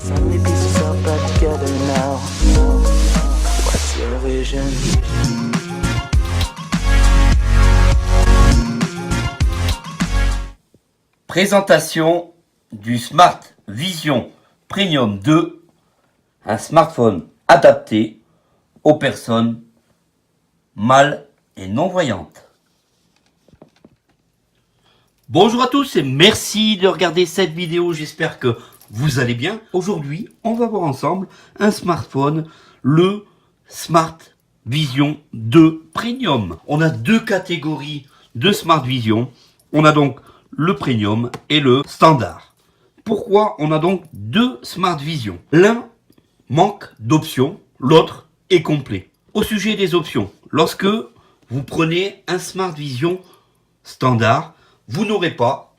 Finally piece yourself back together now. What's your vision? Présentation du Smart Vision Premium 2, un smartphone adapté aux personnes mal et non-voyantes. Bonjour à tous et merci de regarder cette vidéo, j'espère que vous allez bien. Aujourd'hui, on va voir ensemble un smartphone, le Smart Vision 2 Premium. On a deux catégories de Smart Vision. On a donc le Premium et le Standard. Pourquoi on a donc deux Smart Vision? L'un manque d'options, l'autre est complet. Au sujet des options, lorsque vous prenez un Smart Vision Standard, vous n'aurez pas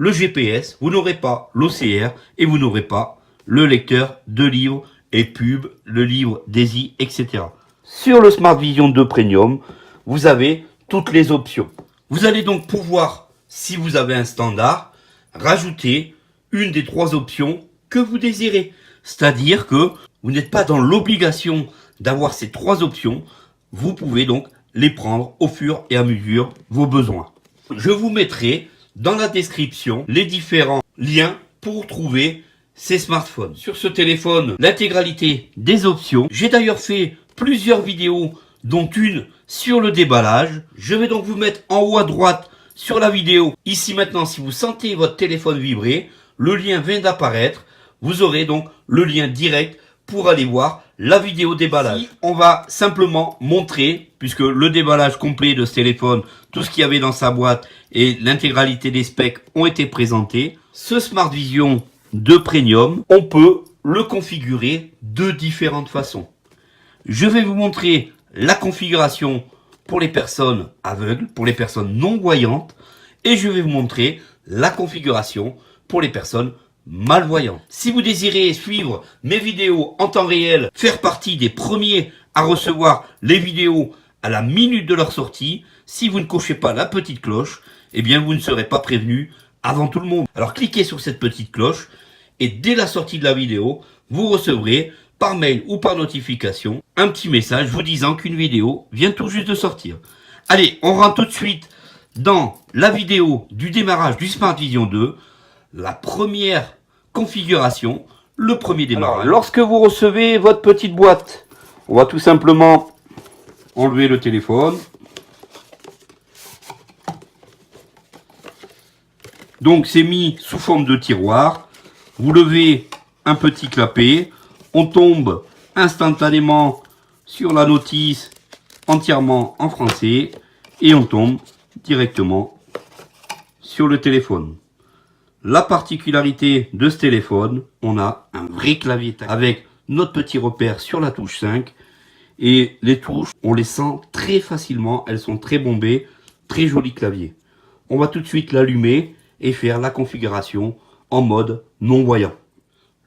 le GPS, vous n'aurez pas l'OCR et vous n'aurez pas le lecteur de livres et pubs, le livre DAISY, etc. Sur le Smart Vision 2 Premium, vous avez toutes les options. Vous allez donc pouvoir, si vous avez un standard, rajouter une des trois options que vous désirez. C'est-à-dire que vous n'êtes pas dans l'obligation d'avoir ces trois options. Vous pouvez donc les prendre au fur et à mesure vos besoins. Je vous mettrai dans la description les différents liens pour trouver ces smartphones. Sur ce téléphone, l'intégralité des options. J'ai d'ailleurs fait plusieurs vidéos, dont une sur le déballage. Je vais donc vous mettre en haut à droite sur la vidéo. Ici maintenant, si vous sentez votre téléphone vibrer, le lien vient d'apparaître. Vous aurez donc le lien direct pour aller voir la vidéo déballage. Ici, on va simplement montrer, puisque le déballage complet de ce téléphone, tout ce qu'il y avait dans sa boîte et l'intégralité des specs ont été présentés. Ce Smart Vision 2 Premium, on peut le configurer de différentes façons. Je vais vous montrer la configuration pour les personnes aveugles, pour les personnes non-voyantes, et je vais vous montrer la configuration pour les personnes malvoyantes. Si vous désirez suivre mes vidéos en temps réel, faire partie des premiers à recevoir les vidéos à la minute de leur sortie, si vous ne cochez pas la petite cloche, eh bien vous ne serez pas prévenu avant tout le monde. Alors cliquez sur cette petite cloche et dès la sortie de la vidéo, vous recevrez par mail ou par notification un petit message vous disant qu'une vidéo vient tout juste de sortir. Allez, on rentre tout de suite dans la vidéo du démarrage du Smart Vision 2, la première configuration, le premier démarrage. Alors, lorsque vous recevez votre petite boîte, on va tout simplement enlever le téléphone. Donc c'est mis sous forme de tiroir. Vous levez un petit clapet. On tombe instantanément sur la notice entièrement en français. Et on tombe directement sur le téléphone. La particularité de ce téléphone, on a un vrai clavier avec notre petit repère sur la touche 5. Et les touches, on les sent très facilement. Elles sont très bombées. Très joli clavier. On va tout de suite l'allumer et faire la configuration en mode non-voyant.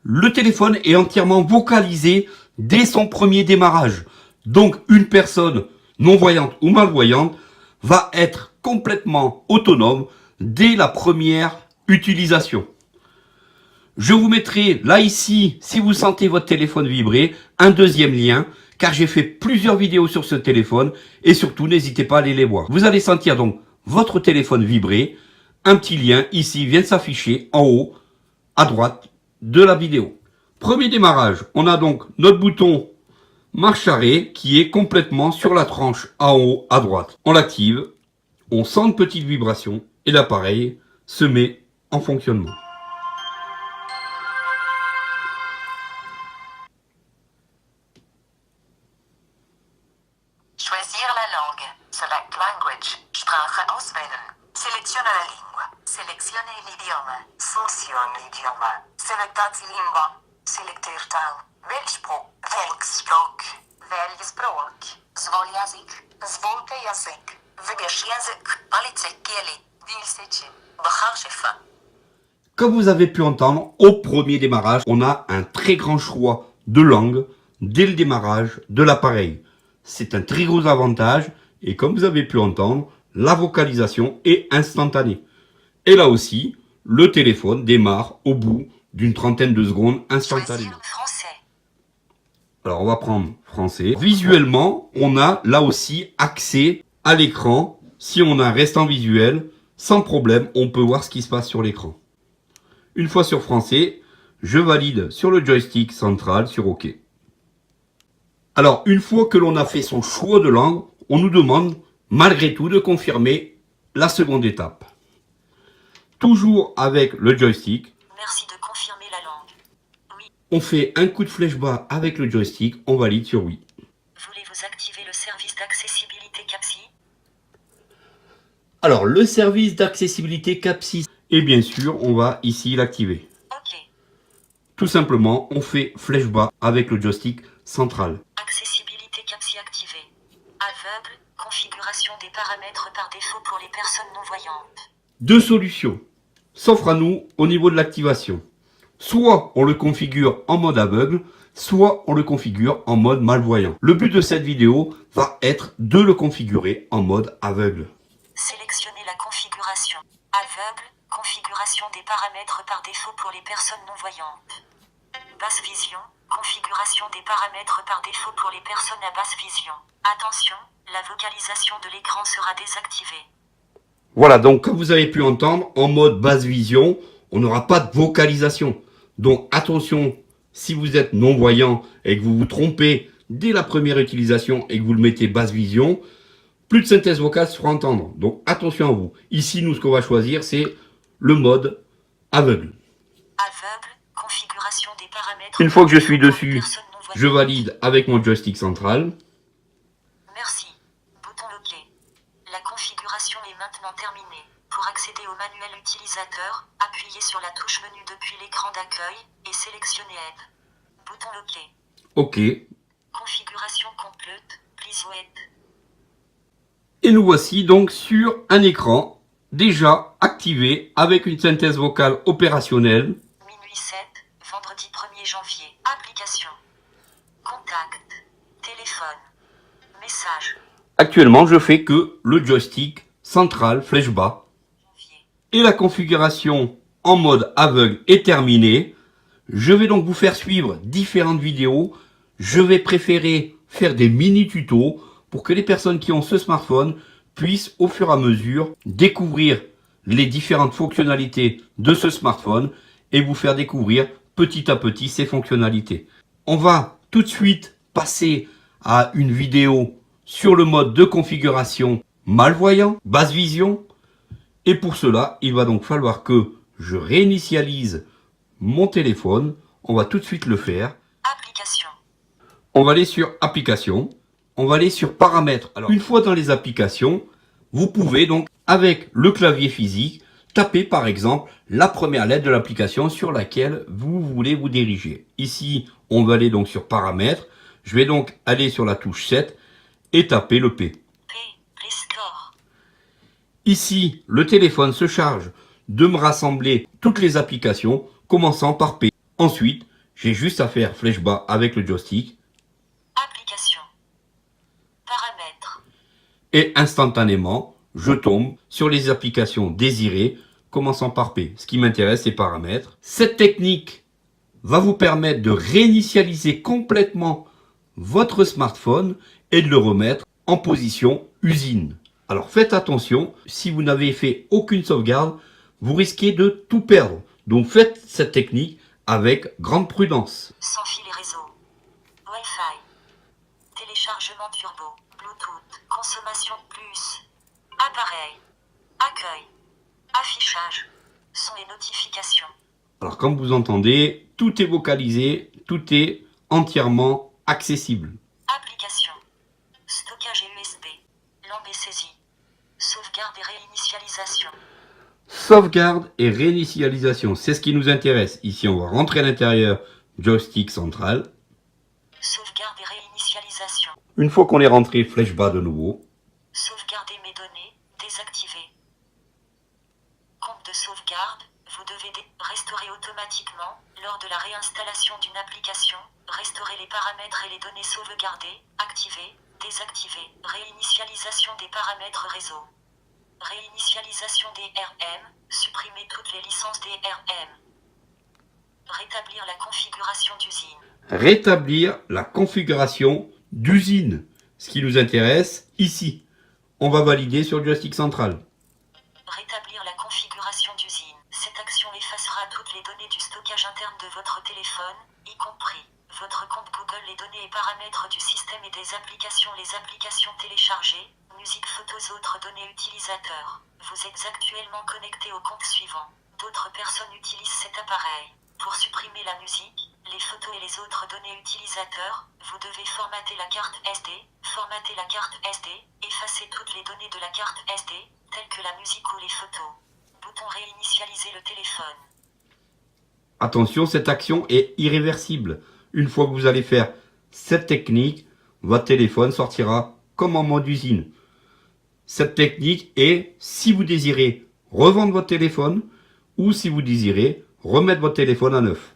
Le téléphone est entièrement vocalisé dès son premier démarrage. Donc une personne non-voyante ou malvoyante va être complètement autonome dès la première utilisation. Je vous mettrai là ici, si vous sentez votre téléphone vibrer, un deuxième lien, car j'ai fait plusieurs vidéos sur ce téléphone et surtout n'hésitez pas à aller les voir. Vous allez sentir donc votre téléphone vibrer. Un petit lien ici vient de s'afficher en haut à droite de la vidéo. Premier démarrage, on a donc notre bouton marche arrêt qui est complètement sur la tranche en haut à droite. On l'active, on sent une petite vibration et l'appareil se met en fonctionnement. Choisir la langue. Select language. Sprache auswählen. Seleziona la lingua. Selezione l'idioma. Selecione l'idioma. Selectatie lingua. Selecteer taal. Welk språk. Welk språk. Välj språk. Zwol język. Zwolka język. Wybierz język. Policzę kieli. Wilsycie. Bachar szefa. Comme vous avez pu entendre, au premier démarrage, on a un très grand choix de langue dès le démarrage de l'appareil. C'est un très gros avantage et comme vous avez pu entendre, la vocalisation est instantanée. Et là aussi, le téléphone démarre au bout d'une trentaine de secondes instantanément. Choisir français. Alors on va prendre français. Visuellement, on a là aussi accès à l'écran. Si on a un restant visuel, sans problème, on peut voir ce qui se passe sur l'écran. Une fois sur français, je valide sur le joystick central sur OK. Alors, une fois que l'on a fait son choix de langue, on nous demande malgré tout de confirmer la seconde étape. Toujours avec le joystick, Merci de confirmer la langue. Oui. on fait un coup de flèche bas avec le joystick, on valide sur oui. Voulez-vous activer le service d'accessibilité CAPSI? Alors, le service d'accessibilité CAPSI, et bien sûr, on va ici l'activer. OK. Tout simplement, on fait flèche bas avec le joystick central. Accessibilité CAPSI activée. Aveugle. Configuration des paramètres par défaut pour les personnes non-voyantes. Deux solutions s'offrent à nous au niveau de l'activation. Soit on le configure en mode aveugle, soit on le configure en mode malvoyant. Le but de cette vidéo va être de le configurer en mode aveugle. Sélectionnez la configuration. Aveugle. Configuration des paramètres par défaut pour les personnes non-voyantes. Basse vision. Configuration des paramètres par défaut pour les personnes à basse vision. Attention, la vocalisation de l'écran sera désactivée. Voilà, donc comme vous avez pu entendre, en mode basse vision, on n'aura pas de vocalisation. Donc attention, si vous êtes non-voyant et que vous vous trompez dès la première utilisation et que vous le mettez basse vision, plus de synthèse vocale se fera entendre. Donc attention à vous. Ici, nous, ce qu'on va choisir, c'est le mode aveugle. Aveugle. Configuration des paramètres. Une fois que je suis pour les dessus, personnes non-voyantes. je valide avec mon joystick central. Merci. Bouton OK. La configuration est maintenant terminée. Pour accéder au manuel utilisateur, appuyez sur la touche menu depuis l'écran d'accueil et sélectionnez Aide. Bouton OK. OK. Configuration complète. Please wait. Et nous voici donc sur un écran déjà activé avec une synthèse vocale opérationnelle. Minuit 7, vendredi 1er janvier. Application. Contact. Téléphone. Message. Actuellement, je fais que le joystick central flèche bas. Janvier. Et la configuration en mode aveugle est terminée. Je vais donc vous faire suivre différentes vidéos. Je vais préférer faire des mini tutos pour que les personnes qui ont ce smartphone puissent au fur et à mesure découvrir les différentes fonctionnalités de ce smartphone et vous faire découvrir petit à petit ses fonctionnalités. On va tout de suite passer à une vidéo sur le mode de configuration malvoyant, basse vision. Et pour cela, il va donc falloir que je réinitialise mon téléphone. On va tout de suite le faire. Application. On va aller sur applications. On va aller sur paramètres. Alors, une fois dans les applications, vous pouvez donc, avec le clavier physique, taper par exemple la première lettre de l'application sur laquelle vous voulez vous diriger. Ici, on va aller donc sur paramètres. Je vais donc aller sur la touche 7 et taper le P. Play Store. Ici, le téléphone se charge de me rassembler toutes les applications, commençant par P. Ensuite, j'ai juste à faire flèche bas avec le joystick Application. Paramètres. et instantanément, je tombe sur les applications désirées, commençant par P. Ce qui m'intéresse, c'est paramètres. Cette technique va vous permettre de réinitialiser complètement votre smartphone et de le remettre en position usine. Alors faites attention, si vous n'avez fait aucune sauvegarde, vous risquez de tout perdre. Donc faites cette technique avec grande prudence. Sans fil et réseau. Wi-Fi. Téléchargement turbo. Bluetooth. Consommation plus. Appareil. Accueil. Affichage. Son et notifications. Alors comme vous entendez, tout est vocalisé, tout est entièrement accessible. Application. Stockage et USB. Lampe et saisie. Sauvegarde et réinitialisation. Sauvegarde et réinitialisation, c'est ce qui nous intéresse. Ici, on va rentrer à l'intérieur, joystick central. Sauvegarde et réinitialisation. Une fois qu'on est rentré, flèche bas de nouveau. Sauvegarder mes données. Désactiver. Compte de sauvegarde. Vous devez restaurer automatiquement, lors de la réinstallation d'une application, restaurer les paramètres et les données sauvegardées, activer, désactiver, réinitialisation des paramètres réseau. Réinitialisation des RM, supprimer toutes les licences des RM. Rétablir la configuration d'usine. Rétablir la configuration d'usine. Ce qui nous intéresse ici. On va valider sur le joystick central. Rétablir la configuration d'usine. Cette action effacera toutes les données du stockage interne de votre téléphone, y compris votre compte Google, les données et paramètres du système et des applications, les applications téléchargées, musique, photos, autres données utilisateurs. Vous êtes actuellement connecté au compte suivant. D'autres personnes utilisent cet appareil. Pour supprimer la musique, les photos et les autres données utilisateurs, vous devez formater la carte SD, formater la carte SD, effacer toutes les données de la carte SD, telles que la musique ou les photos. Bouton réinitialiser le téléphone. Attention, cette action est irréversible. Une fois que vous allez faire cette technique, votre téléphone sortira comme en mode usine. Cette technique est si vous désirez revendre votre téléphone ou si vous désirez remettre votre téléphone à neuf.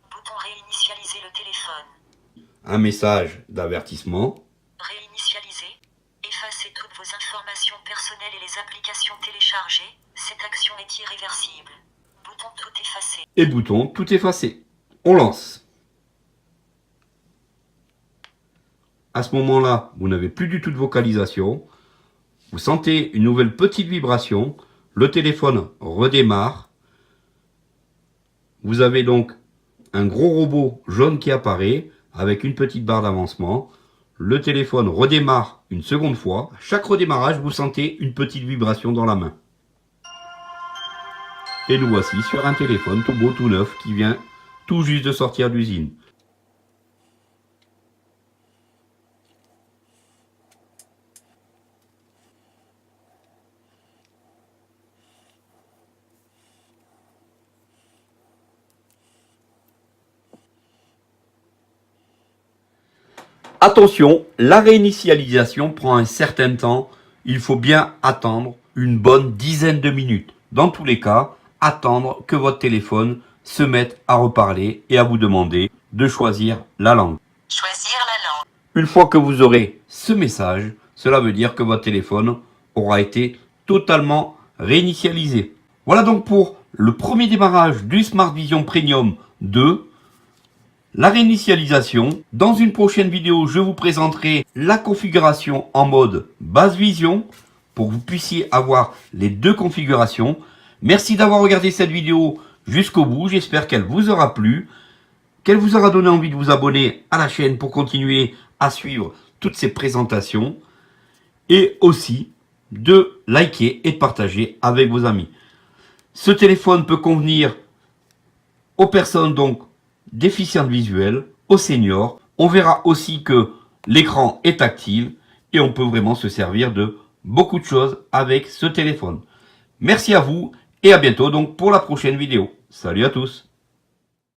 Bouton réinitialiser le téléphone. Un message d'avertissement. Réinitialiser. Effacez toutes vos informations personnelles et les applications téléchargées. Cette action est irréversible. Bouton tout effacer. Et bouton tout effacer. On lance. À ce moment-là, vous n'avez plus du tout de vocalisation. Vous sentez une nouvelle petite vibration. Le téléphone redémarre. Vous avez donc un gros robot jaune qui apparaît avec une petite barre d'avancement. Le téléphone redémarre une seconde fois. À chaque redémarrage, vous sentez une petite vibration dans la main. Et nous voici sur un téléphone tout beau, tout neuf, qui vient tout juste de sortir d'usine. Attention, la réinitialisation prend un certain temps. Il faut bien attendre une bonne dizaine de minutes. Dans tous les cas, attendre que votre téléphone se mette à reparler et à vous demander de choisir la langue. Choisir la langue. Une fois que vous aurez ce message, cela veut dire que votre téléphone aura été totalement réinitialisé. Voilà donc pour le premier démarrage du Smart Vision Premium 2. La réinitialisation. Dans une prochaine vidéo, je vous présenterai la configuration en mode basse vision pour que vous puissiez avoir les deux configurations. Merci d'avoir regardé cette vidéo jusqu'au bout. J'espère qu'elle vous aura plu, qu'elle vous aura donné envie de vous abonner à la chaîne pour continuer à suivre toutes ces présentations et aussi de liker et de partager avec vos amis. Ce téléphone peut convenir aux personnes donc déficientes visuelles, aux seniors. On verra aussi que l'écran est tactile et on peut vraiment se servir de beaucoup de choses avec ce téléphone. Merci à vous et à bientôt donc pour la prochaine vidéo. Salut à tous.